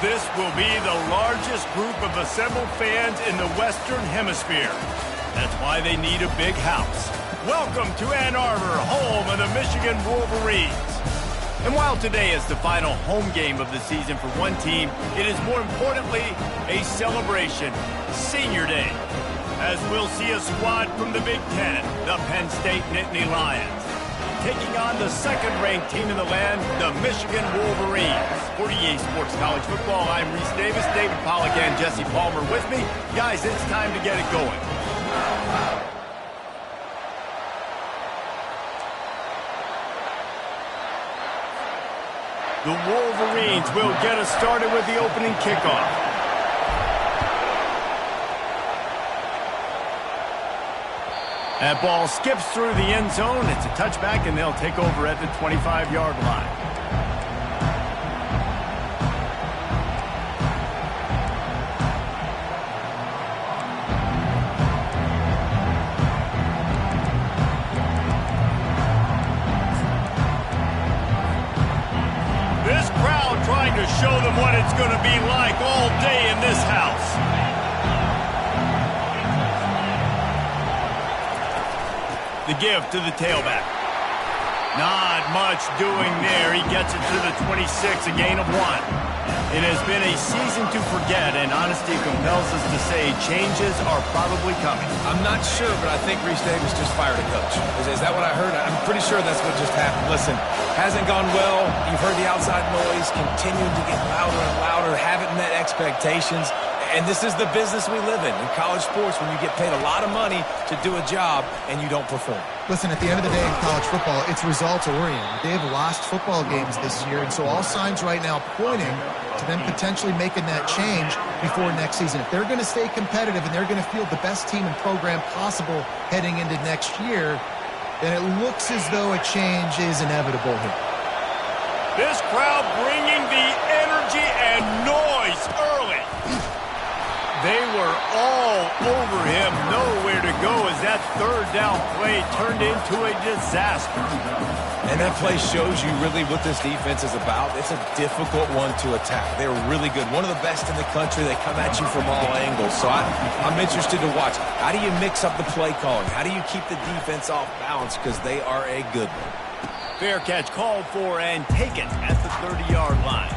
This will be the largest group of assembled fans in the Western Hemisphere. That's why they need a big house. Welcome to Ann Arbor, home of the Michigan Wolverines. And while today is the final home game of the season for one team, it is more importantly a celebration, Senior Day, as we'll see a squad from the Big Ten, the Penn State Nittany Lions, taking on the second-ranked team in the land, the Michigan Wolverines. For EA Sports College Football, I'm Reese Davis, David Pollack, and Jesse Palmer with me. Guys, it's time to get it going. The Wolverines will get us started with the opening kickoff. That ball skips through the end zone. It's a touchback, and they'll take over at the 25-yard line. This crowd trying to show them what it's going to be like all day in this house. The give to the tailback. Not much doing there. He gets it to the 26, a gain of 1. It has been a season to forget, and honesty compels us to say changes are probably coming. I'm not sure, but I think Reese Davis just fired a coach. Is that what I heard? I'm pretty sure that's what just happened. Listen, hasn't gone well. You've heard the outside noise, continuing to get louder and louder, haven't met expectations. And this is the business we live in college sports, when you get paid a lot of money to do a job and you don't perform. Listen, at the end of the day in college football, it's results-oriented. They have lost football games this year, and so all signs right now pointing to them potentially making that change before next season. If they're going to stay competitive and they're going to field the best team and program possible heading into next year, then it looks as though a change is inevitable here. This crowd bringing the energy and noise early. They were all over him, nowhere to go as that third down play turned into a disaster. And that play shows you really what this defense is about. It's a difficult one to attack. They're really good. One of the best in the country. They come at you from all angles. So I'm interested to watch. How do you mix up the play calling? How do you keep the defense off balance? Because they are a good one. Fair catch called for and taken at the 30-yard line.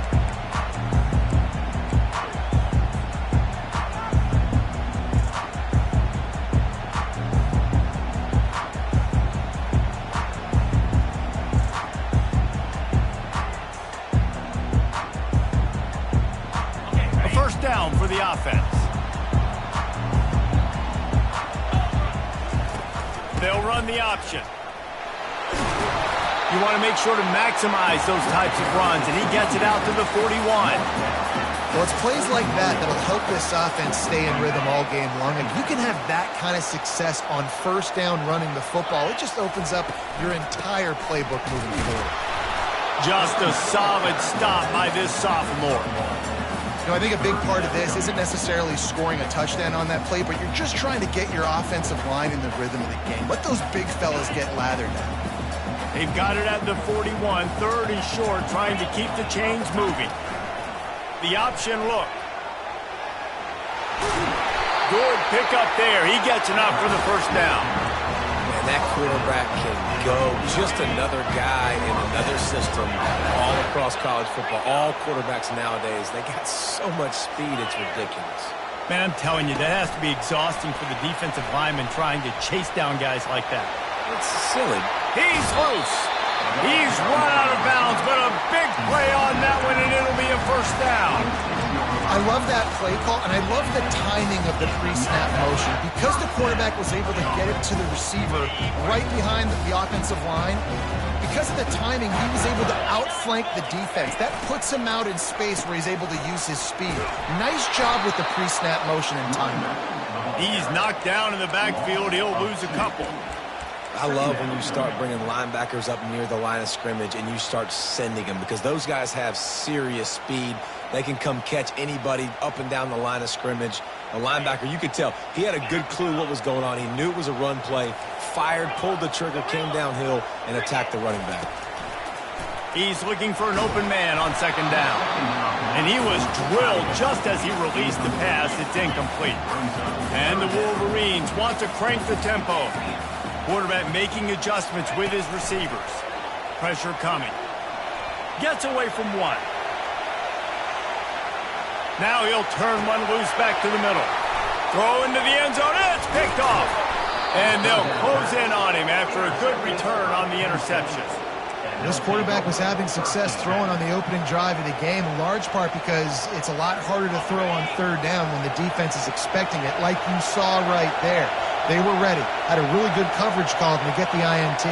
Down for the offense. They'll run the option. You want to make sure to maximize those types of runs, and he gets it out to the 41. Well, it's plays like that that'll help this offense stay in rhythm all game long. And you can have that kind of success on first down running the football. It just opens up your entire playbook moving forward. Just a solid stop by this sophomore. You know, I think a big part of this isn't necessarily scoring a touchdown on that play, but you're just trying to get your offensive line in the rhythm of the game. Let those big fellas get lathered down. They've got it at the 41, third and short, trying to keep the chains moving. The option look. Good pickup there. He gets enough for the first down. And that quarterback can go. Just another guy in another system all across college football. All quarterbacks nowadays, they got so much speed, it's ridiculous. Man, I'm telling you, that has to be exhausting for the defensive lineman trying to chase down guys like that. It's silly. He's loose. He's run out of bounds, but a big play on that one, and it'll be a first down. I love that play call, and I love the timing of the pre-snap motion. Because the quarterback was able to get it to the receiver right behind the offensive line, because of the timing, he was able to outflank the defense. That puts him out in space where he's able to use his speed. Nice job with the pre-snap motion and timing. He's knocked down in the backfield. He'll lose a couple. I love when you start bringing linebackers up near the line of scrimmage and you start sending them, because those guys have serious speed. They can come catch anybody up and down the line of scrimmage. A linebacker, you could tell, he had a good clue what was going on. He knew it was a run play, fired, pulled the trigger, came downhill, and attacked the running back. He's looking for an open man on second down. And he was drilled just as he released the pass. It's incomplete. And the Wolverines want to crank the tempo. Quarterback making adjustments with his receivers. Pressure coming. Gets away from one. Now he'll turn one loose back to the middle. Throw into the end zone. It's picked off. And they'll close in on him after a good return on the interception. This quarterback was having success throwing on the opening drive of the game, in large part because it's a lot harder to throw on third down when the defense is expecting it, like you saw right there. They were ready. Had a really good coverage call to get the INT.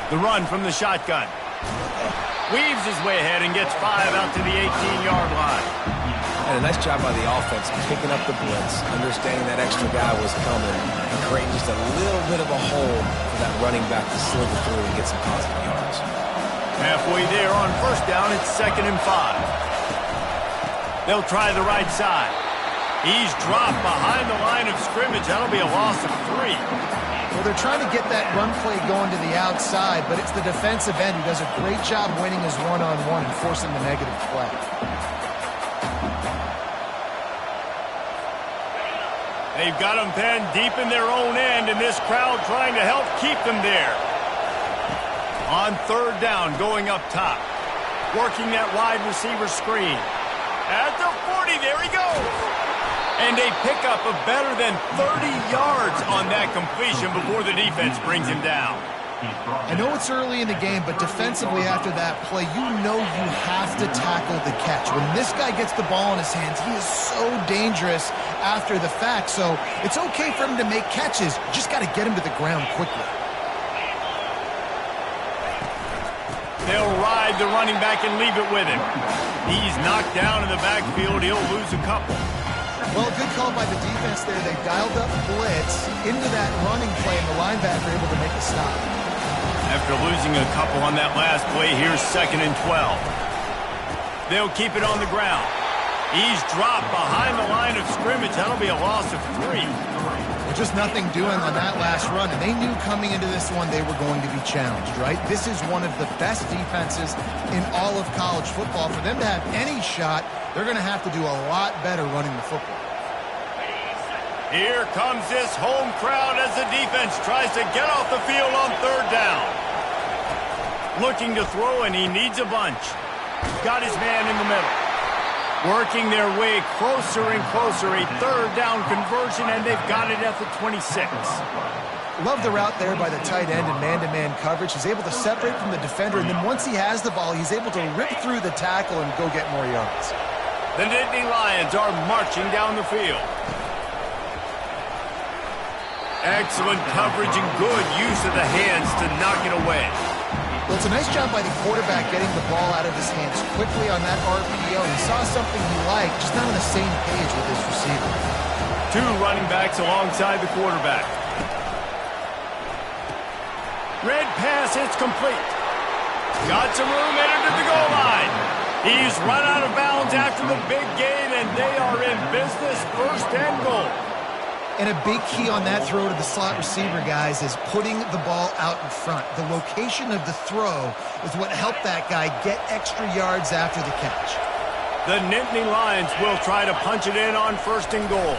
The run from the shotgun. Weaves his way ahead and gets 5 out to the 18-yard line. And a nice job by the offense picking up the blitz, understanding that extra guy was coming, and creating just a little bit of a hole for that running back to slither through and get some positive yards. Halfway there on first down, it's 2nd and 5. They'll try the right side. He's dropped behind the line of scrimmage. That'll be a loss of 3. Well, they're trying to get that run play going to the outside, but it's the defensive end who does a great job winning his one-on-one and forcing the negative play. They've got them penned deep in their own end, and this crowd trying to help keep them there. On third down, going up top. Working that wide receiver screen. At the 40, there he goes. And a pickup of better than 30 yards on that completion before the defense brings him down. I know it's early in the game, but defensively after that play, you know you have to tackle the catch. When this guy gets the ball in his hands, he is so dangerous after the fact. So it's okay for him to make catches. You just got to get him to the ground quickly. They'll ride the running back and leave it with him. He's knocked down in the backfield. He'll lose a couple. Well, good call by the defense there. They dialed up blitz into that running play, and the linebacker able to make a stop. After losing a couple on that last play, here's 2nd and 12. They'll keep it on the ground. He's dropped behind the line of scrimmage. That'll be a loss of 3. Well, just nothing doing on that last run, and they knew coming into this one they were going to be challenged, right? This is one of the best defenses in all of college football. For them to have any shot, they're going to have to do a lot better running the football. Here comes this home crowd as the defense tries to get off the field on third down. Looking to throw, and he needs a bunch. Got his man in the middle. Working their way closer and closer. A third down conversion, and they've got it at the 26. Love the route there by the tight end in man-to-man coverage. He's able to separate from the defender, and then once he has the ball, he's able to rip through the tackle and go get more yards. The Nittany Lions are marching down the field. Excellent coverage and good use of the hands to knock it away. Well, it's a nice job by the quarterback getting the ball out of his hands quickly on that RPO. He saw something he liked, just not on the same page with his receiver. 2 running backs alongside the quarterback. Red pass, it's complete. Got some room, entered to the goal line. He's run out of bounds after the big gain, and they are in business, 1st and goal. And a big key on that throw to the slot receiver, guys, is putting the ball out in front. The location of the throw is what helped that guy get extra yards after the catch. The Nittany Lions will try to punch it in on 1st and goal.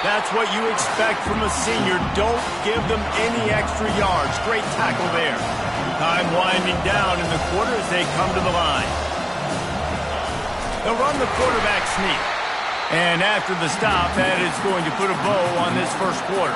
That's what you expect from a senior. Don't give them any extra yards. Great tackle there. Time winding down in the quarter as they come to the line. They'll run the quarterback sneak. And after the stop, that is going to put a bow on this first quarter.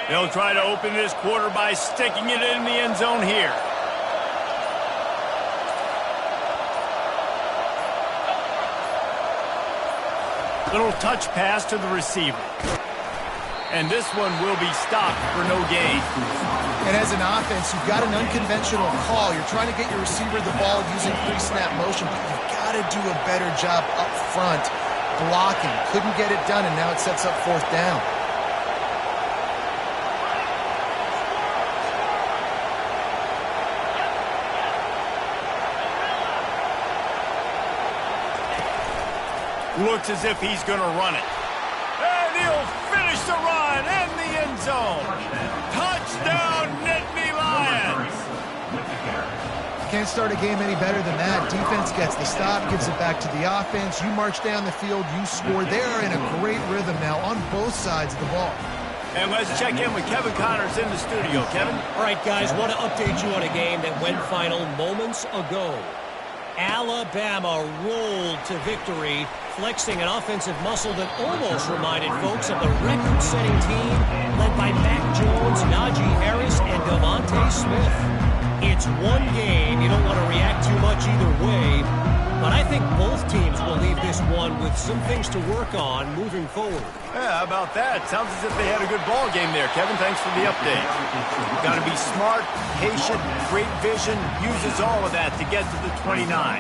They'll try to open this quarter by sticking it in the end zone here. Little touch pass to the receiver. And this one will be stopped for no gain. And as an offense, you've got an unconventional call. You're trying to get your receiver the ball using pre-snap motion, but you've got to do a better job up front blocking. Couldn't get it done, and now it sets up 4th down. Looks as if he's going to run it. And he'll finish the run in the end zone. Touchdown, Nittany Lions! Can't start a game any better than that. Defense gets the stop, gives it back to the offense. You march down the field, you score. They are in a great rhythm now on both sides of the ball. And let's check in with Kevin Connors in the studio. Kevin? All right, guys, want to update you on a game that went final moments ago. Alabama rolled to victory, flexing an offensive muscle that almost reminded folks of the record-setting team led by Mac Jones, Najee Harris, and Devontae Smith. It's one game. You don't want to react too much either way, but I think both teams will leave this one with some things to work on moving forward. Yeah, how about that? Sounds as if they had a good ball game there. Kevin, thanks for the update. You've got to be smart, patient, great vision, uses all of that to get to the 29.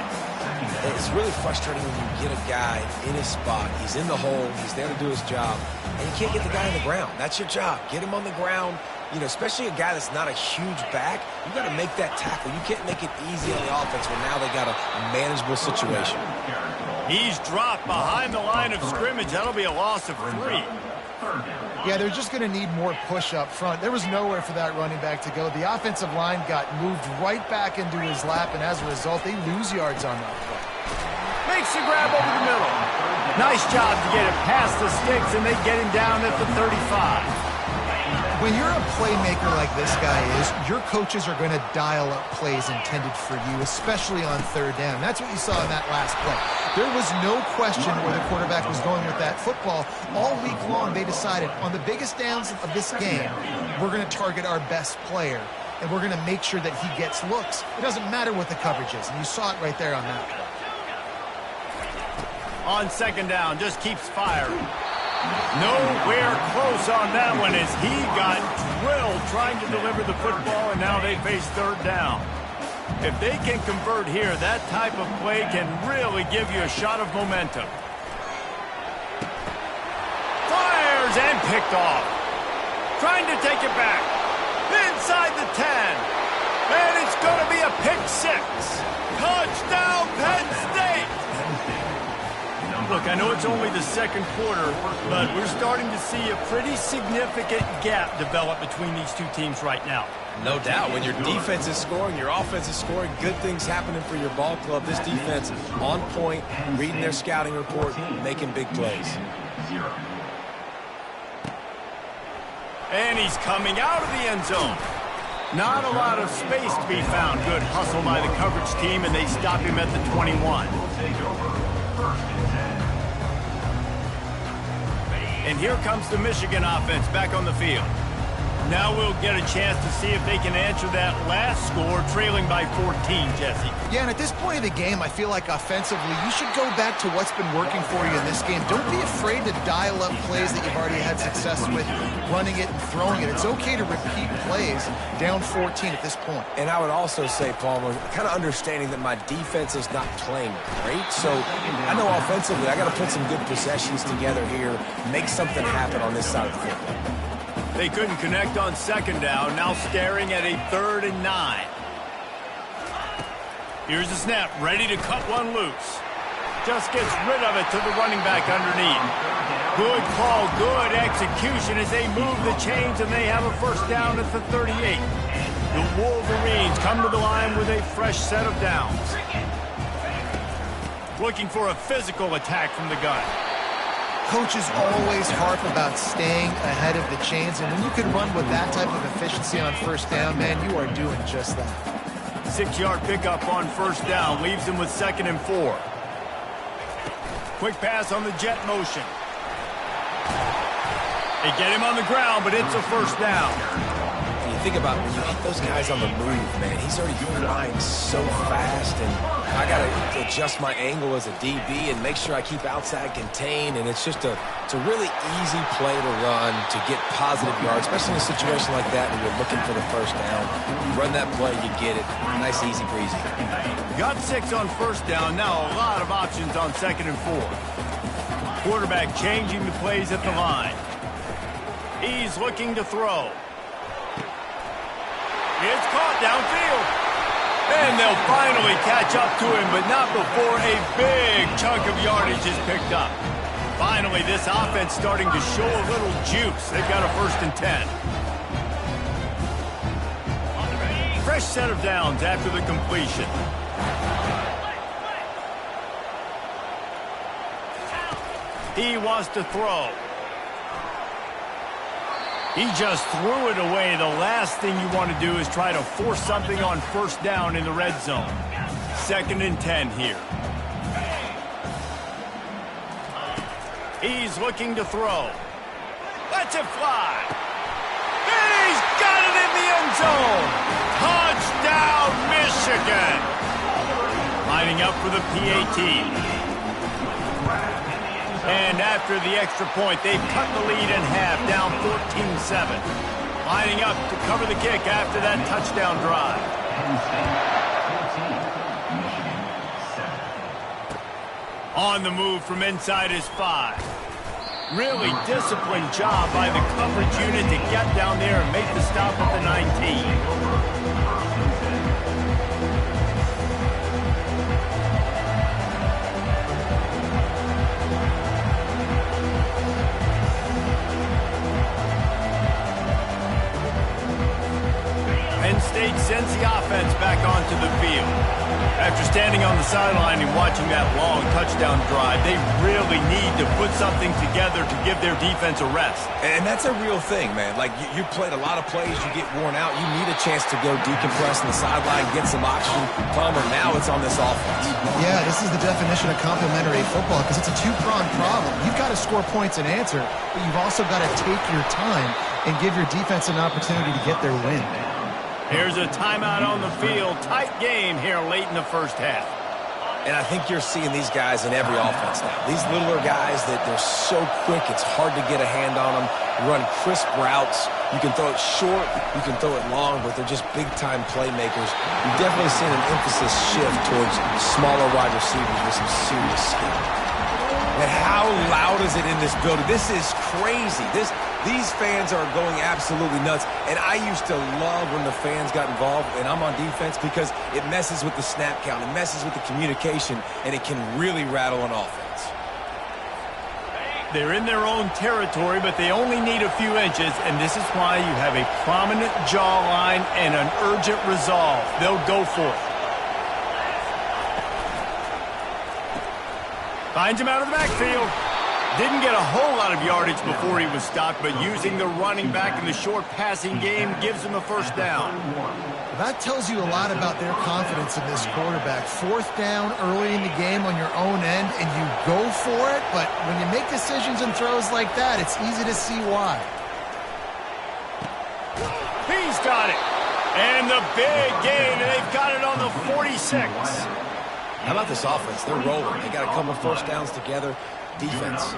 It's really frustrating when you get a guy in his spot. He's in the hole. He's there to do his job. And you can't get the guy on the ground. That's your job. Get him on the ground. You know, especially a guy that's not a huge back. You got to make that tackle. You can't make it easy on the offense when now they got a manageable situation. He's dropped behind the line of scrimmage. That'll be a loss of 3. Yeah, they're just going to need more push up front. There was nowhere for that running back to go. The offensive line got moved right back into his lap, and as a result, they lose yards on that play. Makes the grab over the middle. Nice job to get it past the sticks, and they get him down at the 35. When you're a playmaker like this guy is, your coaches are going to dial up plays intended for you, especially on 3rd down. That's what you saw in that last play. There was no question where the quarterback was going with that football. All week long, they decided on the biggest downs of this game, we're going to target our best player, and we're going to make sure that he gets looks. It doesn't matter what the coverage is, and you saw it right there on that play. On 2nd down, just keeps firing. Nowhere close on that one as he got drilled trying to deliver the football, and now they face 3rd down. If they can convert here, that type of play can really give you a shot of momentum. Fires and picked off. Trying to take it back. Inside the 10. And it's going to be a pick 6. Touchdown, Penn State! Look, I know it's only the 2nd quarter, but we're starting to see a pretty significant gap develop between these two teams right now. No doubt. When your defense is scoring, your offense is scoring, good things happening for your ball club. This defense on point, reading their scouting report, making big plays. And he's coming out of the end zone. Not a lot of space to be found. Good hustle by the coverage team, and they stop him at the 21. And here comes the Michigan offense back on the field. Now we'll get a chance to see if they can answer that last score, trailing by 14, Jesse. Yeah, and at this point of the game, I feel like offensively, you should go back to what's been working for you in this game. Don't be afraid to dial up plays that you've already had success with, running it and throwing it. It's okay to repeat plays down 14 at this point. And I would also say, Palmer, kind of understanding that my defense is not playing great. So I know offensively, I got to put some good possessions together here, make something happen on this side of the football. They couldn't connect on 2nd down, now staring at a 3rd and 9. Here's the snap, ready to cut one loose. Just gets rid of it to the running back underneath. Good call, good execution as they move the chains, and they have a 1st down at the 38. The Wolverines come to the line with a fresh set of downs. Looking for a physical attack from the gun. Coaches always harp about staying ahead of the chains, and when you can run with that type of efficiency on 1st down, man, you are doing just that. 6-yard pickup on 1st down, leaves him with 2nd and 4. Quick pass on the jet motion. They get him on the ground, but it's a 1st down. You think about when you hit those guys on the move, man, he's already flying so fast, and I got to adjust my angle as a DB and make sure I keep outside contained, and it's a really easy play to run to get positive yards, especially in a situation like that when you're looking for the first down. You run that play, you get it. Nice, easy breezy. Got 6 on first down. Now a lot of options on 2nd and 4. Quarterback changing the plays at the line. He's looking to throw. It's caught downfield. And they'll finally catch up to him, but not before a big chunk of yardage is picked up. Finally, this offense starting to show a little juice. They've got a 1st and 10. Fresh set of downs after the completion. He wants to throw. He just threw it away. The last thing you want to do is try to force something on 1st down in the red zone. 2nd and 10 here. He's looking to throw. Lets it fly. And he's got it in the end zone. Touchdown, Michigan. Lining up for the PAT. And after the extra point, they've cut the lead in half, down 14-7. Lining up to cover the kick after that touchdown drive. On the move from inside his 5. Really disciplined job by the coverage unit to get down there and make the stop at the 19. Penn State sends the offense back onto the field. After standing on the sideline and watching that long touchdown drive, they really need to put something together to give their defense a rest. And that's a real thing, man. Like, you played a lot of plays, you get worn out. You need a chance to go decompress on the sideline, get some oxygen. Palmer, now it's on this offense. Yeah, this is the definition of complementary football because it's a two-pronged problem. You've got to score points and answer, but you've also got to take your time and give your defense an opportunity to get their win. Here's a timeout on the field. Tight game here late in the 1st half. And I think you're seeing these guys in every offense now. These littler guys that they're so quick, it's hard to get a hand on them. Run crisp routes. You can throw it short, you can throw it long, but they're just big-time playmakers. You've definitely seen an emphasis shift towards smaller wide receivers with some serious skill. And how loud is it in this building? This is crazy. These fans are going absolutely nuts. And I used to love when the fans got involved, and I'm on defense, because it messes with the snap count, it messes with the communication, and it can really rattle an offense. They're in their own territory, but they only need a few inches, and this is why you have a prominent jawline and an urgent resolve. They'll go for it. Finds him out of the backfield. Didn't get a whole lot of yardage before he was stopped, but using the running back in the short passing game gives him a 1st down. That tells you a lot about their confidence in this quarterback. 4th down early in the game on your own end, and you go for it, but when you make decisions and throws like that, it's easy to see why. He's got it. And the big gain, and they've got it on the 46. How about this offense? They're rolling. They got a couple of 1st downs together. Defense,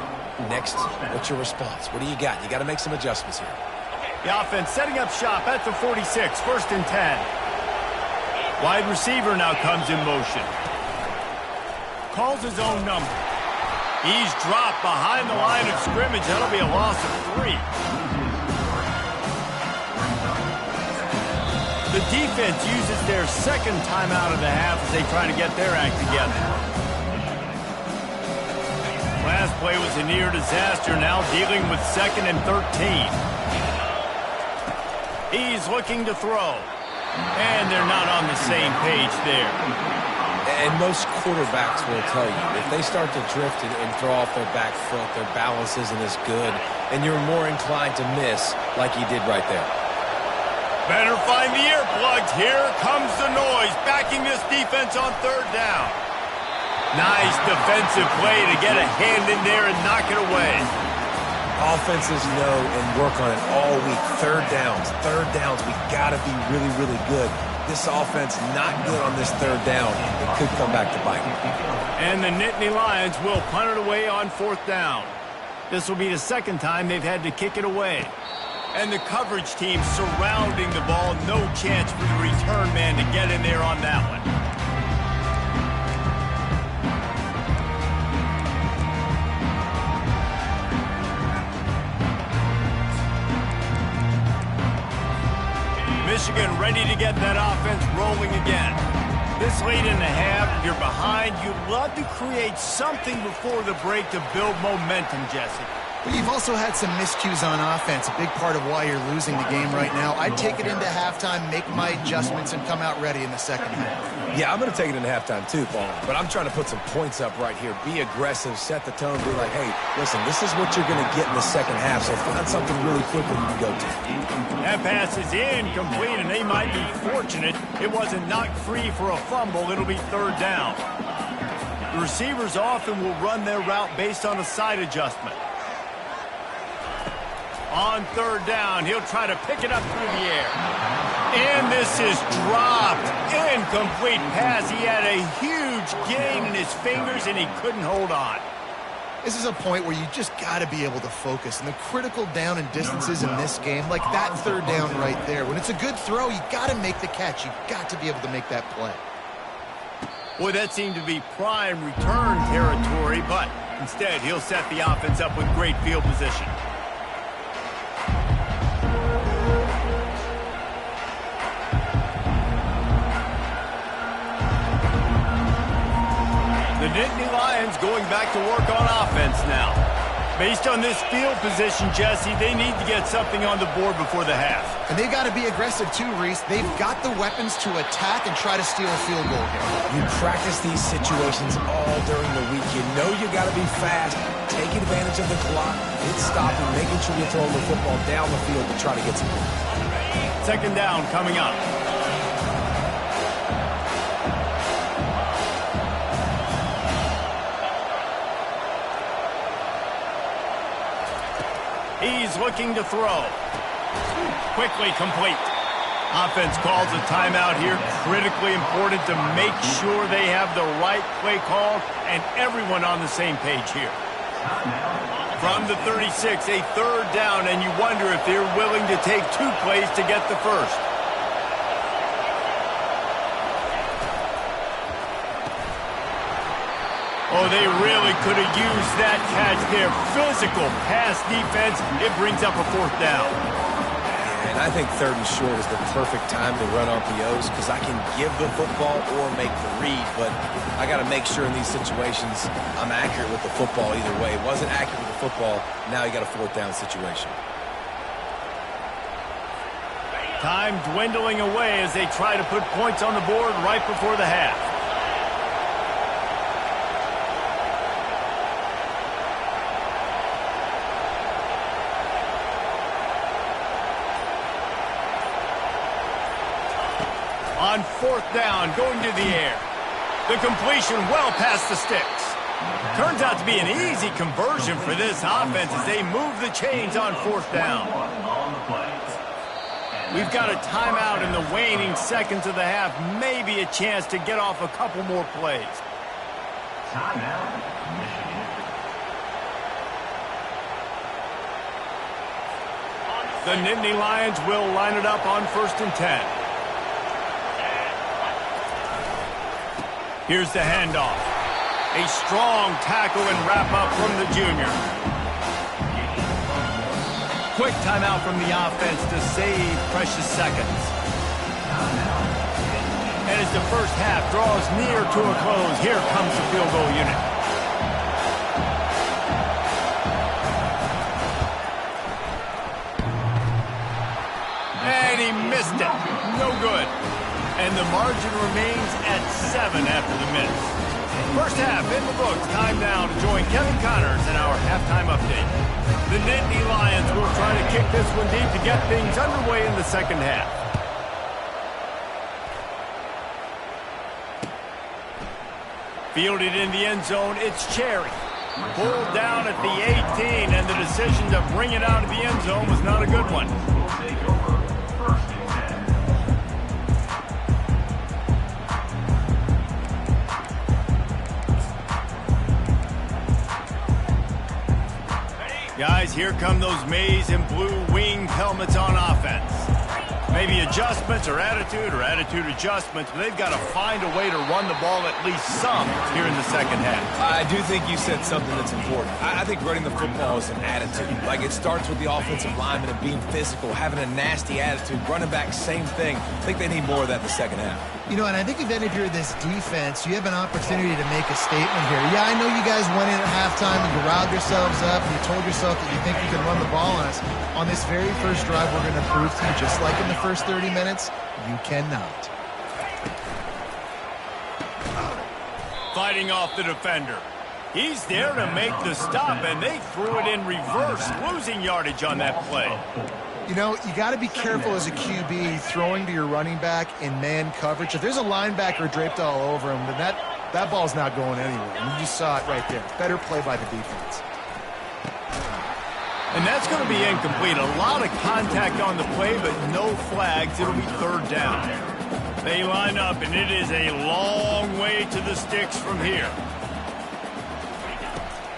next, what's your response? What do you got? You got to make some adjustments here. The offense setting up shop at the 46, 1st and 10. Wide receiver now comes in motion. Calls his own number. He's dropped behind the line of scrimmage. That'll be a loss of 3. The defense uses their 2nd timeout of the half as they try to get their act together. Last play was a near disaster, now dealing with 2nd and 13. He's looking to throw. And they're not on the same page there. And most quarterbacks will tell you, if they start to drift and throw off their back foot, their balance isn't as good, and you're more inclined to miss like he did right there. Better find the earplugs. Here comes the noise, backing this defense on 3rd down. Nice defensive play to get a hand in there and knock it away. Offenses know and work on it all week. Third downs. We got to be really, really good. This offense not good on this third down. It could come back to bite. And the Nittany Lions will punt it away on 4th down. This will be the second time they've had to kick it away. And the coverage team surrounding the ball. No chance for the return man to get in there on that one. Michigan ready to get that offense rolling again. This late in the half, you're behind. You'd love to create something before the break to build momentum, Jesse. But you've also had some miscues on offense, a big part of why you're losing the game right now. I'd take it into halftime, make my adjustments, and come out ready in the second half. Yeah, I'm going to take it into halftime too, Paul. But I'm trying to put some points up right here. Be aggressive, set the tone, be like, hey, listen, this is what you're going to get in the second half, so find something really quickly you can go to. That pass is incomplete, and they might be fortunate it wasn't knocked free for a fumble. It'll be 3rd down. The receivers often will run their route based on a side adjustment. On 3rd down, he'll try to pick it up through the air. And this is dropped. Incomplete pass. He had a huge gain in his fingers, and he couldn't hold on. This is a point where you just got to be able to focus. And the critical down and distances in this game, like that 3rd down right there, when it's a good throw, you got to make the catch. You got to be able to make that play. Boy, that seemed to be prime return territory, but instead he'll set the offense up with great field position. The Nittany Lions going back to work on offense now. Based on this field position, Jesse, they need to get something on the board before the half. And they've got to be aggressive too, Reese. They've got the weapons to attack and try to steal a field goal here. You practice these situations all during the week. You know you got to be fast, take advantage of the clock, hit stopping, making sure you're throwing the football down the field to try to get some points. 2nd down coming up. He's looking to throw. Quickly complete. Offense calls a timeout here. Critically important to make sure they have the right play call and everyone on the same page here. From the 36, a 3rd down, and you wonder if they're willing to take 2 plays to get the first. Oh, they really could have used that catch there. Physical pass defense. It brings up a 4th down. And I think 3rd and short is the perfect time to run RPOs because I can give the football or make the read, but I got to make sure in these situations I'm accurate with the football either way. It wasn't accurate with the football. Now you got a 4th down situation. Time dwindling away as they try to put points on the board right before the half. On 4th down, going to the air. The completion well past the sticks. Turns out to be an easy conversion for this offense as they move the chains on 4th down. We've got a timeout in the waning seconds of the half. Maybe a chance to get off a couple more plays. Timeout, Michigan. The Nittany Lions will line it up on 1st and 10. Here's the handoff. A strong tackle and wrap-up from the junior. Quick timeout from the offense to save precious seconds. And as the first half draws near to a close, here comes the field goal unit. And he missed it. No good. And the margin remains at 7 after the miss. First half in the books. Time now to join Kevin Connors in our halftime update. The Nittany Lions will try to kick this one deep to get things underway in the second half. Fielded in the end zone, it's Cherry. Pulled down at the 8, and the decision to bring it out of the end zone was not a good one. Will take over 1st and 10. Guys, here come those maize and blue winged helmets on offense. Maybe adjustments or attitude adjustments, but they've got to find a way to run the ball at least some here in the second half. I do think you said something that's important. I think running the football is an attitude. Like, it starts with the offensive lineman and being physical, having a nasty attitude. Running back, same thing. I think they need more of that in the second half. You know, and I think if you're this defense, you have an opportunity to make a statement here. Yeah, I know you guys went in at halftime and you riled yourselves up and you told yourself that you think you can run the ball on us. On this very first drive, we're going to prove to you, just like in the first 30 minutes, you cannot. Fighting off the defender. He's there to make the stop, and they threw it in reverse, losing yardage on that play. You know, you got to be careful as a QB throwing to your running back in man coverage. If there's a linebacker draped all over him, then that ball's not going anywhere. And you just saw it right there. Better play by the defense. And that's going to be incomplete. A lot of contact on the play, but no flags. It'll be 3rd down. They line up, and it is a long way to the sticks from here.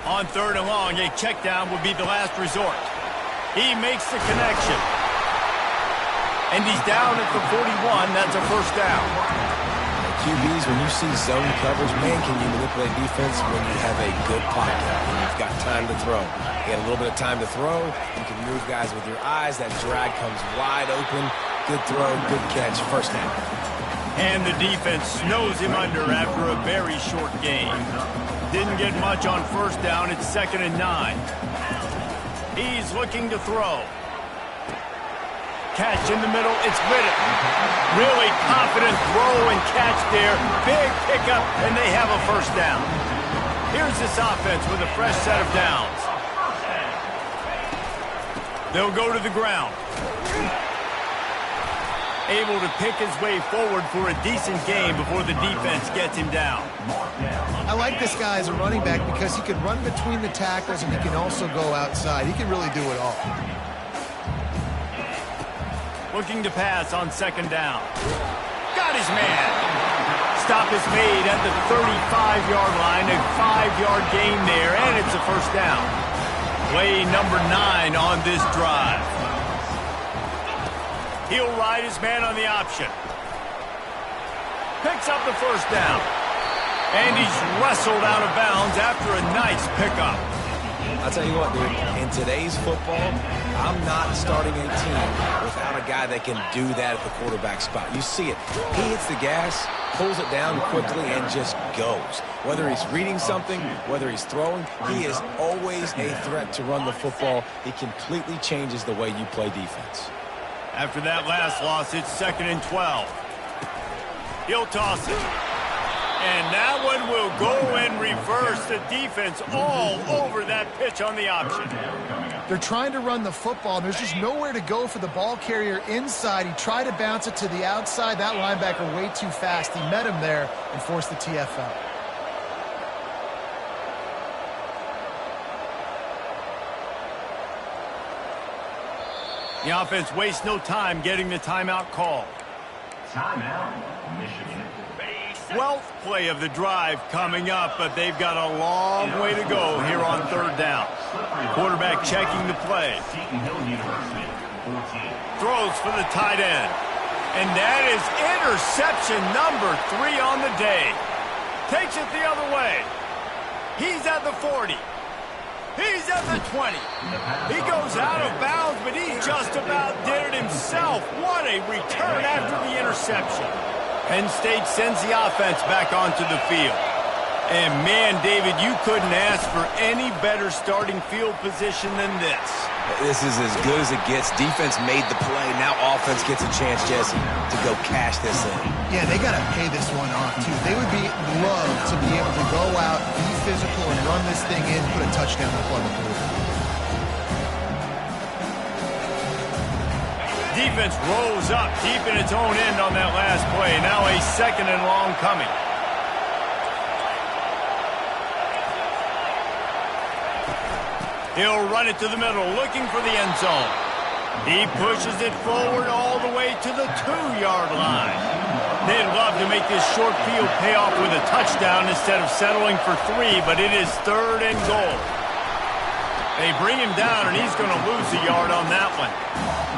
On 3rd and long, a check down would be the last resort. He makes the connection. And he's down at the 41. That's a 1st down. QBs, when you see zone coverage, man, can you manipulate defense when you have a good pocket and you've got time to throw. You get a little bit of time to throw. You can move guys with your eyes. That drag comes wide open. Good throw, good catch, 1st down. And the defense snows him under after a very short game. Didn't get much on 1st down. It's 2nd and 9. He's looking to throw. Catch in the middle. It's Whittem. Really confident throw and catch there. Big pickup, and they have a 1st down. Here's this offense with a fresh set of downs. They'll go to the ground. Able to pick his way forward for a decent game before the defense gets him down. I like this guy as a running back because he can run between the tackles and he can also go outside. He can really do it all. Looking to pass on 2nd down. Got his man. Stop is made at the 35-yard line. A 5-yard gain there, and it's a 1st down. Play number 9 on this drive. He'll ride his man on the option. Picks up the 1st down. And he's wrestled out of bounds after a nice pickup. I'll tell you what, dude, in today's football, I'm not starting a team without a guy that can do that at the quarterback spot. You see it. He hits the gas, pulls it down quickly, and just goes. Whether he's reading something, whether he's throwing, he is always a threat to run the football. He completely changes the way you play defense. After that last loss, it's 2nd and 12. He'll toss it. And that one will go in reverse. The defense all over that pitch on the option. They're trying to run the football, and there's just nowhere to go for the ball carrier inside. He tried to bounce it to the outside. That linebacker way too fast. He met him there and forced the TFL. The offense wastes no time getting the timeout call. Timeout, Michigan. 12th play of the drive coming up, but they've got a long way to go here on 3rd down. Quarterback checking the play. Throws for the tight end. And that is interception number 3 on the day. Takes it the other way. He's at the 40. He's at the 20. He goes out of bounds, but he just about did it himself. What a return after the interception. Penn State sends the offense back onto the field. And, man, David, you couldn't ask for any better starting field position than this. This is as good as it gets. Defense made the play. Now offense gets a chance, Jesse, to go cash this in. Yeah, they got to pay this one off, too. They would love to be able to go out, be physical, and run this thing in, put a touchdown up on the board. Defense rolls up deep in its own end on that last play. Now a 2nd and long coming. He'll run it to the middle, looking for the end zone. He pushes it forward all the way to the 2-yard line. They'd love to make this short field pay off with a touchdown instead of settling for 3, but it is 3rd and goal. They bring him down, and he's going to lose a yard on that one.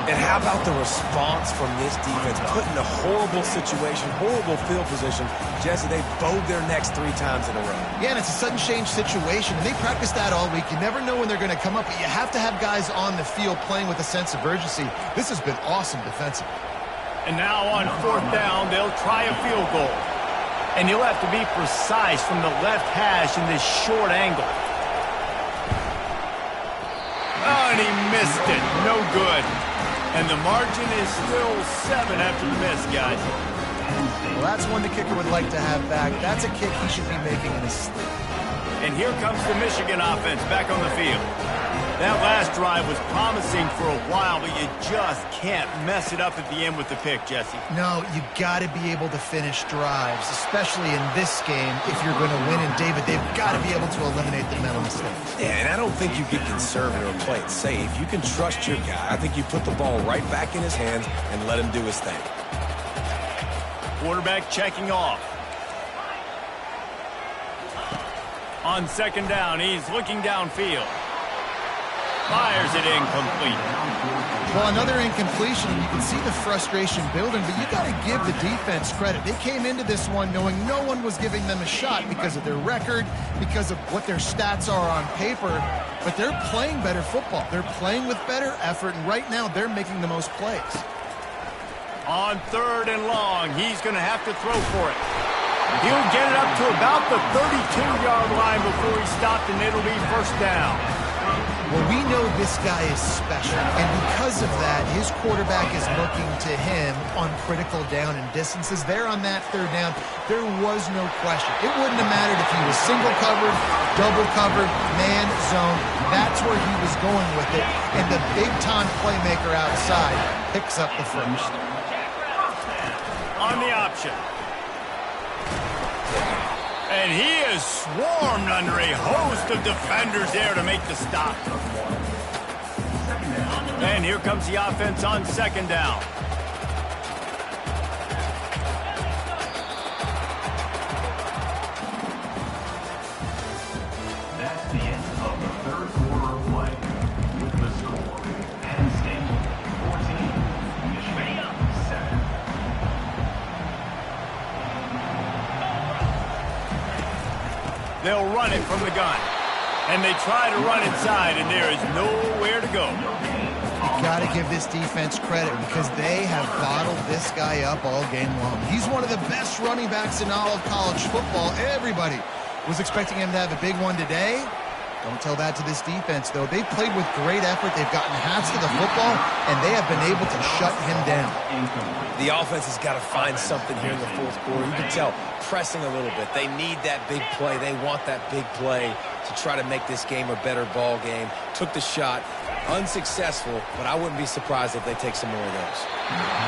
And how about the response from this defense? Put in a horrible situation, horrible field position. Jesse, they bowed their necks 3 times in a row. Yeah, and it's a sudden change situation, and they practice that all week. You never know when they're going to come up, but you have to have guys on the field playing with a sense of urgency. This has been awesome defensively. And now on 4th down, they'll try a field goal. And you'll have to be precise from the left hash in this short angle. Oh, and he missed it. No good. And the margin is still 7 after the miss, guys. Well, that's one the kicker would like to have back. That's a kick he should be making in his sleep. And here comes the Michigan offense back on the field. That last drive was promising for a while, but you just can't mess it up at the end with the pick, Jesse. No, you got to be able to finish drives, especially in this game. If you're going to win, and David, they've got to be able to eliminate the mental mistakes. Yeah, and I don't think you get conservative or play it safe. You can trust your guy. I think you put the ball right back in his hands and let him do his thing. Quarterback checking off. On 2nd down, he's looking downfield. Fires it incomplete. Well, another incompletion, and you can see the frustration building, but you got to give the defense credit. They came into this one knowing no one was giving them a shot because of their record, because of what their stats are on paper, but they're playing better football. They're playing with better effort, and right now they're making the most plays. On 3rd and long, he's going to have to throw for it. He'll get it up to about the 32-yard line before he stopped, and it'll be 1st down. Well, we know this guy is special, and because of that, his quarterback is looking to him on critical down and distances. There on that 3rd down, there was no question. It wouldn't have mattered if he was single covered, double covered, man, zone. That's where he was going with it, and the big-time playmaker outside picks up the 1st. On the option. And he is swarmed under a host of defenders there to make the stop. And here comes the offense on 2nd down. That's the end of the 3rd quarter of play. With the score, Penn State 14, Michigan 7. They'll run it from the gun. And they try to run inside, and there is nowhere to go. You got to give this defense credit because they have bottled this guy up all game long. He's one of the best running backs in all of college football. Everybody was expecting him to have a big one today. Don't tell that to this defense, though. They've played with great effort. They've gotten hats to the football, and they have been able to shut him down. The offense has got to find something here in the 4th quarter. You can tell, pressing a little bit. They need that big play. They want that big play to try to make this game a better ball game. Took the shot. Unsuccessful, but I wouldn't be surprised if they take some more of those.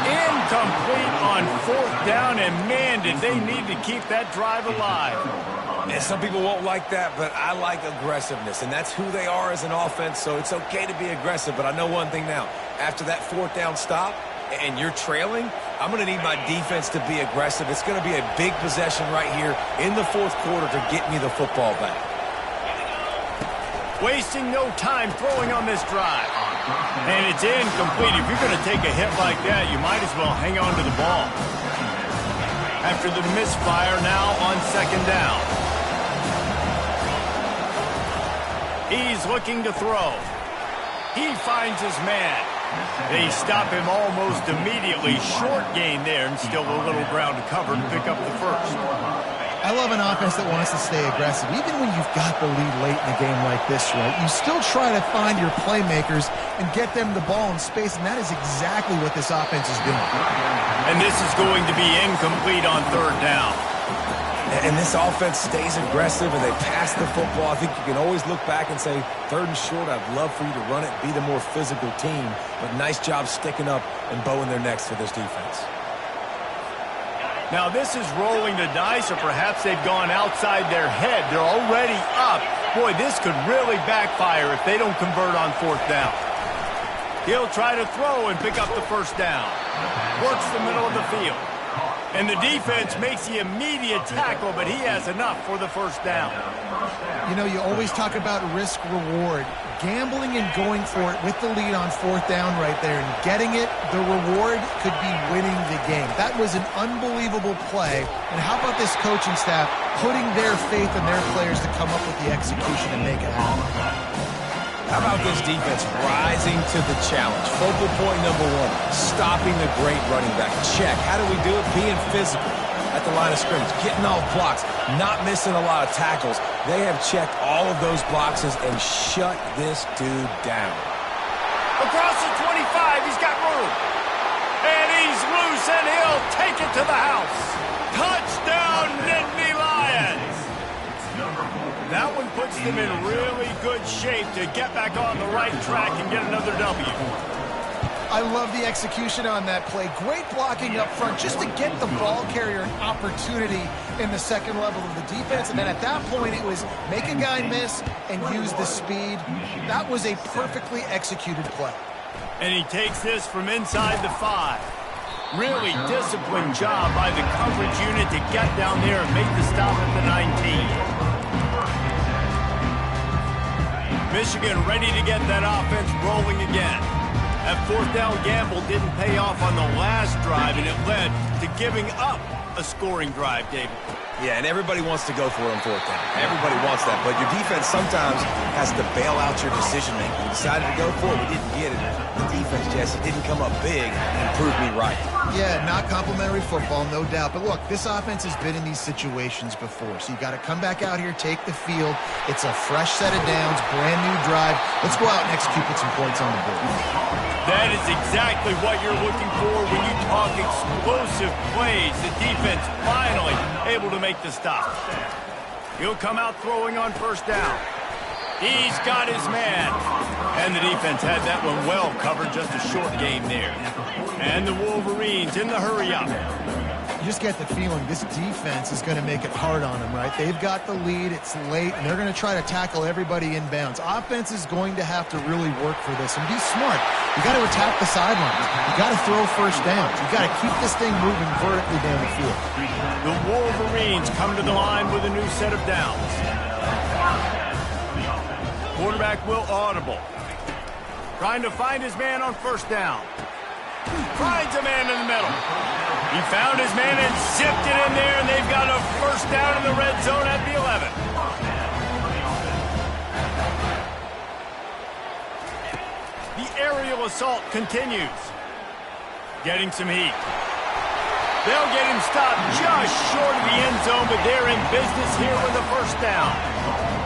Incomplete on 4th down, and man, did they need to keep that drive alive. And some people won't like that, but I like aggressiveness, and that's who they are as an offense, so it's okay to be aggressive. But I know one thing now. After that 4th down stop, and you're trailing, I'm going to need my defense to be aggressive. It's going to be a big possession right here in the 4th quarter to get me the football back. Wasting no time throwing on this drive. And it's incomplete. If you're going to take a hit like that, you might as well hang on to the ball. After the misfire, now on 2nd down. He's looking to throw. He finds his man. They stop him almost immediately. Short gain there, and still a little ground to cover to pick up the 1st. I love an offense that wants to stay aggressive. Even when you've got the lead late in a game like this, right, you still try to find your playmakers and get them the ball in space, and that is exactly what this offense is doing. And this is going to be incomplete on 3rd down. And this offense stays aggressive, and they pass the football. I think you can always look back and say, 3rd and short, I'd love for you to run it, be the more physical team. But nice job sticking up and bowing their necks for this defense. Now this is rolling the dice, or perhaps they've gone outside their head. They're already up Boy, this could really backfire if they don't convert on 4th down. He'll try to throw and pick up the first down. Works the middle of the field. And the defense makes the immediate tackle, but he has enough for the first down. You know, you always talk about risk-reward. Gambling and going for it with the lead on 4th down right there and getting it, the reward could be winning the game. That was an unbelievable play. And how about this coaching staff putting their faith in their players to come up with the execution and make it happen? How about this defense rising to the challenge? Focal point number 1, stopping the great running back. Check. How do we do it? Being physical at the line of scrimmage, getting off blocks, not missing a lot of tackles. They have checked all of those boxes and shut this dude down. Across the 25, he's got room. And he's loose, and he'll take it to the house. Touchdown, Nittany Lions! That one puts them in really good shape to get back on the right track and get another W. I love the execution on that play. Great blocking up front just to get the ball carrier an opportunity in the second level of the defense. And then at that point, it was make a guy miss and use the speed. That was a perfectly executed play. And he takes this from inside the 5. Really disciplined job by the coverage unit to get down there and make the stop at the 19. Michigan ready to get that offense rolling again. That 4th down gamble didn't pay off on the last drive, and it led to giving up a scoring drive, David. Yeah, and everybody wants to go for it on 4th down. Everybody wants that, but your defense sometimes has to bail out your decision-making. We decided to go for it. We didn't get it. The defense, Jesse, didn't come up big and prove me right. Yeah, not complimentary football, no doubt. But look, this offense has been in these situations before. So you got to come back out here, take the field. It's a fresh set of downs, brand new drive. Let's go out and execute, put some points on the board. That is exactly what you're looking for when you talk explosive plays. The defense finally able to make the stop. He'll come out throwing on 1st down. He's got his man. And the defense had that one well covered, just a short game there. And the Wolverines in the hurry-up. You just get the feeling this defense is going to make it hard on them, right? They've got the lead, it's late, and they're going to try to tackle everybody inbounds. Offense is going to have to really work for this and be smart. You got to attack the sidelines. You got to throw 1st downs. You got to keep this thing moving vertically down the field. The Wolverines come to the line with a new set of downs. Quarterback will audible. Trying to find his man on 1st down. Finds a man in the middle. He found his man and zipped it in there, and they've got a 1st down in the red zone at the 11. The aerial assault continues. Getting some heat. They'll get him stopped just short of the end zone, but they're in business here with a 1st down.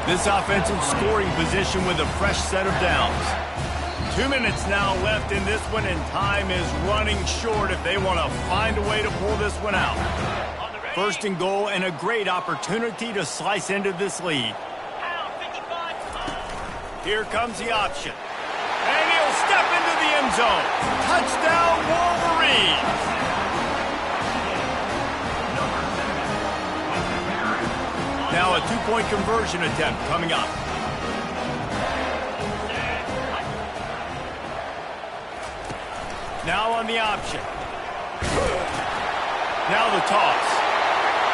This offensive scoring position with a fresh set of downs. 2 minutes now left in this one, and time is running short if they want to find a way to pull this one out. 1st and goal, and a great opportunity to slice into this lead. Here comes the option. And he'll step into the end zone. Touchdown, Wolverines! Now a 2-point conversion attempt coming up. Now on the option. Now the toss.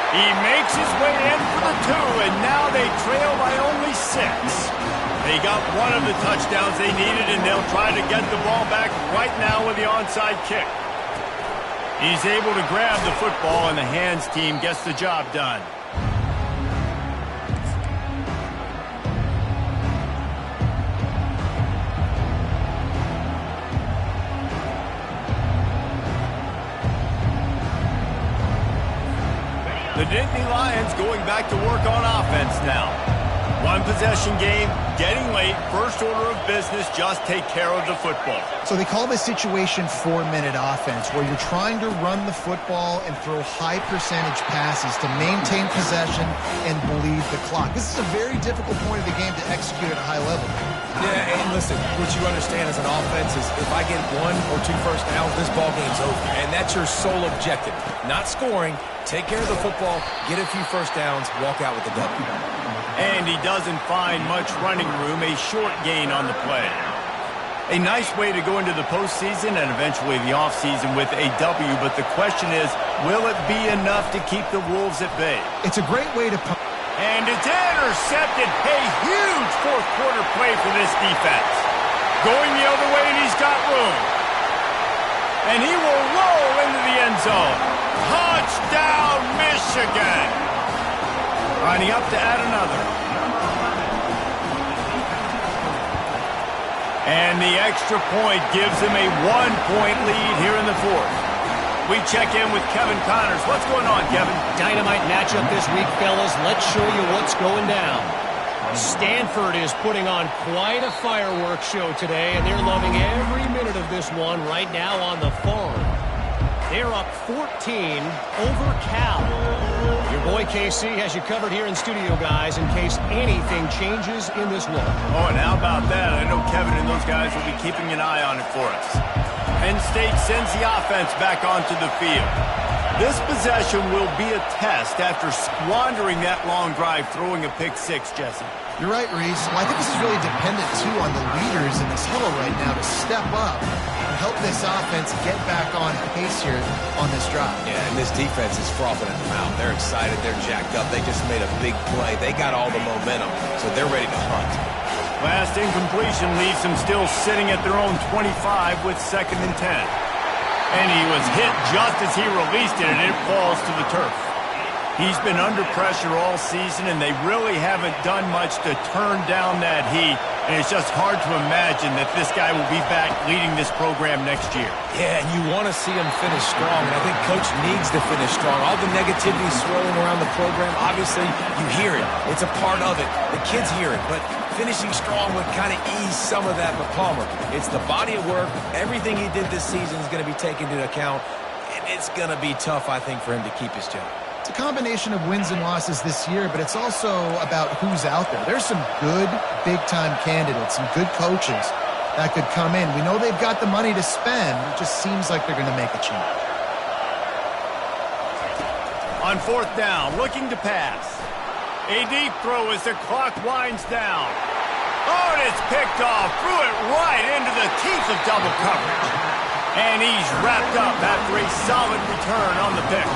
He makes his way in for the 2, and now they trail by only 6. They got one of the touchdowns they needed, and they'll try to get the ball back right now with the onside kick. He's able to grab the football, and the hands team gets the job done. The Nittany Lions going back to work on offense now. 1-possession game, getting late, first order of business, just take care of the football. So they call this situation 4-minute offense, where you're trying to run the football and throw high percentage passes to maintain possession and bleed the clock. This is a very difficult point of the game to execute at a high level. Yeah, and listen, what you understand as an offense is if I get 1 or 2 first downs, this ball game's over. And that's your sole objective. Not scoring, take care of the football, get a few first downs, walk out with the W. And he doesn't find much running room, a short gain on the play. A nice way to go into the postseason and eventually the offseason with a W, but the question is, will it be enough to keep the Wolves at bay? It's a great way to... And it's intercepted. A huge fourth quarter play for this defense. Going the other way, and he's got room. And he will roll into the end zone. Touchdown, Michigan. Lining up to add another. And the extra point gives him a 1-point lead here in the fourth. We check in with Kevin Connors. What's going on, Kevin? Dynamite matchup this week, fellas. Let's show you what's going down. Stanford is putting on quite a fireworks show today, and they're loving every minute of this one right now on the farm. They're up 14 over Cal. Your boy KC has you covered here in studio, guys, in case anything changes in this one. Oh, and how about that? I know Kevin and those guys will be keeping an eye on it for us. Penn State sends the offense back onto the field. This possession will be a test after squandering that long drive, throwing a pick six, Jesse. You're right, Reese. Well, I think this is really dependent, too, on the leaders in this huddle right now to step up and help this offense get back on pace here on this drive. Yeah, and this defense is frothing at the mouth. They're excited. They're jacked up. They just made a big play. They got all the momentum, so they're ready to hunt. Last incompletion leaves them still sitting at their own 25 with 2nd and 10. And he was hit just as he released it, and it falls to the turf. He's been under pressure all season, and they really haven't done much to turn down that heat. And it's just hard to imagine that this guy will be back leading this program next year. Yeah, and you want to see him finish strong, and I think Coach needs to finish strong. All the negativity swirling around the program, obviously, you hear it. It's a part of it. The kids hear it, but finishing strong would kind of ease some of that. But Palmer, it's the body of work. Everything he did this season is going to be taken into account, and it's going to be tough, I think, for him to keep his job. It's a combination of wins and losses this year, but it's also about who's out there. There's some good big-time candidates, some good coaches that could come in. We know they've got the money to spend. It just seems like they're going to make a change. On 4th down, looking to pass. A deep throw as the clock winds down. Oh, and it's picked off. Threw it right into the teeth of double coverage. And he's wrapped up after a solid return on the pick.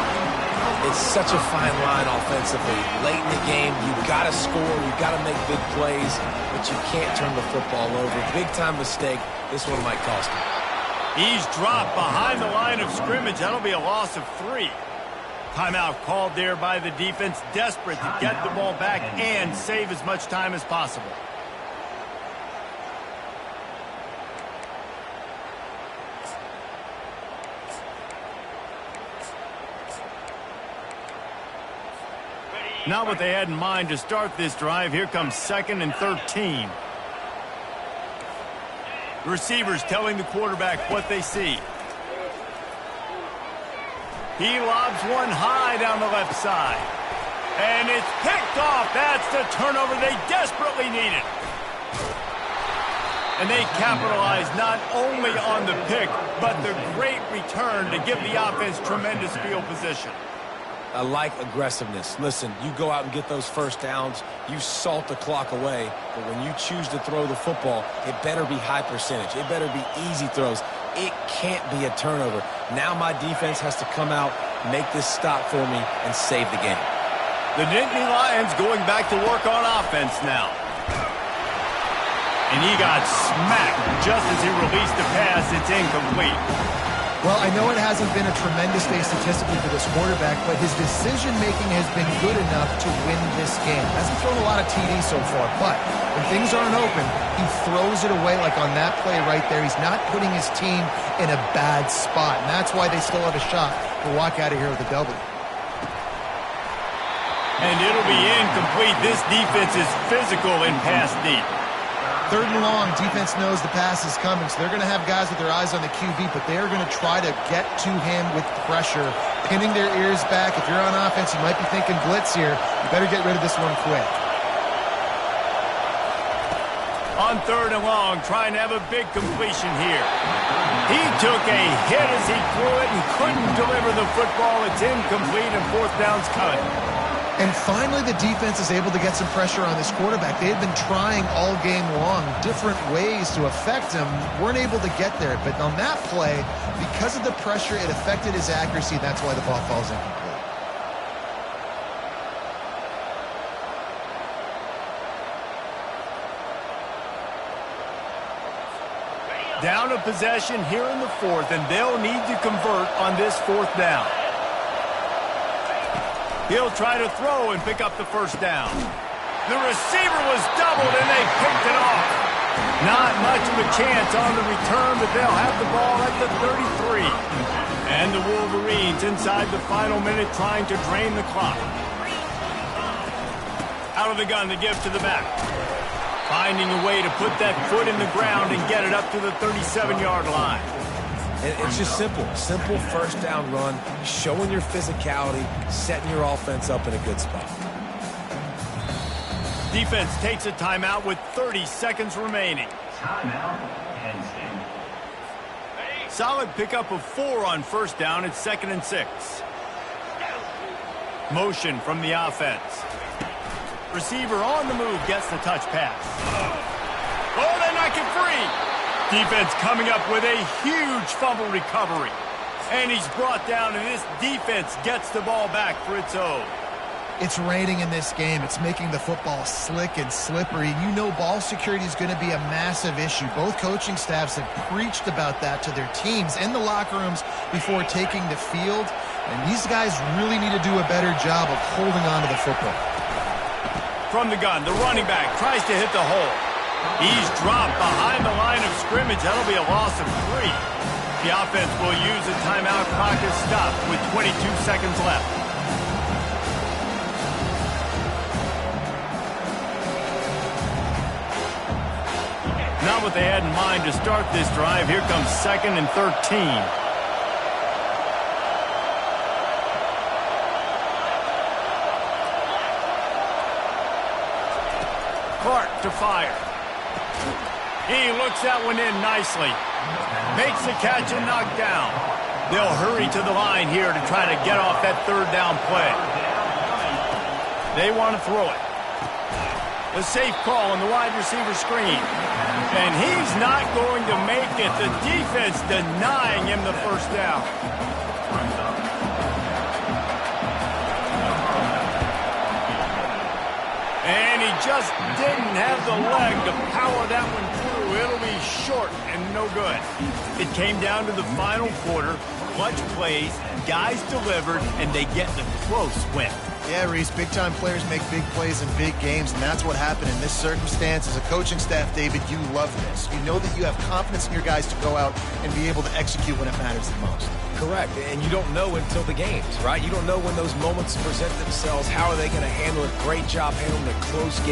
It's such a fine line offensively. Late in the game, you've got to score, you've got to make big plays, but you can't turn the football over. Big-time mistake. This one might cost him. He's dropped behind the line of scrimmage. That'll be a loss of 3. Timeout called there by the defense, desperate to get the ball back and save as much time as possible. Not what they had in mind to start this drive. Here comes 2nd and 13. The receivers telling the quarterback what they see. He lobs one high down the left side. And it's picked off. That's the turnover they desperately needed. And they capitalize not only on the pick, but the great return to give the offense tremendous field position. I like aggressiveness. Listen, you go out and get those first downs, you salt the clock away, but when you choose to throw the football, it better be high percentage. It better be easy throws. It can't be a turnover. Now my defense has to come out, make this stop for me, and save the game. The Nittany Lions going back to work on offense now. And he got smacked just as he released the pass. It's incomplete. Well, I know it hasn't been a tremendous day statistically for this quarterback, but his decision-making has been good enough to win this game. Hasn't thrown a lot of TDs so far, but when things aren't open, he throws it away like on that play right there. He's not putting his team in a bad spot, and that's why they still have a shot to walk out of here with a W. And it'll be incomplete. This defense is physical in pass deep. 3rd and long, defense knows the pass is coming, so they're going to have guys with their eyes on the QB, but they're going to try to get to him with pressure, pinning their ears back. If you're on offense, you might be thinking blitz here. You better get rid of this one quick. On 3rd and long, trying to have a big completion here. He took a hit as he threw it and couldn't deliver the football. It's incomplete, and 4th down's coming. And finally, the defense is able to get some pressure on this quarterback. They had been trying all game long different ways to affect him, weren't able to get there. But on that play, because of the pressure, it affected his accuracy. That's why the ball falls incomplete. Down a possession here in the fourth, and they'll need to convert on this fourth down. He'll try to throw and pick up the first down. The receiver was doubled, and they picked it off. Not much of a chance on the return, but they'll have the ball at the 33. And the Wolverines inside the final minute trying to drain the clock. Out of the gun to give to the back. Finding a way to put that foot in the ground and get it up to the 37-yard line. It's just simple first down run, showing your physicality, setting your offense up in a good spot. Defense takes a timeout with 30 seconds remaining. Timeout, Penn State. Solid pickup of 4 on first down. It's 2nd and 6. Motion from the offense. Receiver on the move gets the touch pass. Oh, they knock it free. Defense coming up with a huge fumble recovery. And he's brought down, and this defense gets the ball back for its own. It's raining in this game. It's making the football slick and slippery. You know ball security is going to be a massive issue. Both coaching staffs have preached about that to their teams in the locker rooms before taking the field. And these guys really need to do a better job of holding on to the football. From the gun, the running back tries to hit the hole. He's dropped behind the line of scrimmage. That'll be a loss of 3. The offense will use a timeout. Clock is stopped with 22 seconds left. Not what they had in mind to start this drive. Here comes 2nd and 13. Clark to fire. He looks that one in nicely. Makes the catch and knocked down. They'll hurry to the line here to try to get off that third down play. They want to throw it. A safe call on the wide receiver screen. And he's not going to make it. The defense denying him the first down. And he just didn't have the leg to power that one through. It'll be short and no good. It came down to the final quarter. Clutch plays, guys delivered, and they get the close win. Yeah, Reese, big-time players make big plays in big games, and that's what happened in this circumstance. As a coaching staff, David, you love this. You know that you have confidence in your guys to go out and be able to execute when it matters the most. Correct, and you don't know until the games, right? You don't know when those moments present themselves. How are they going to handle it? Great job handling a close game.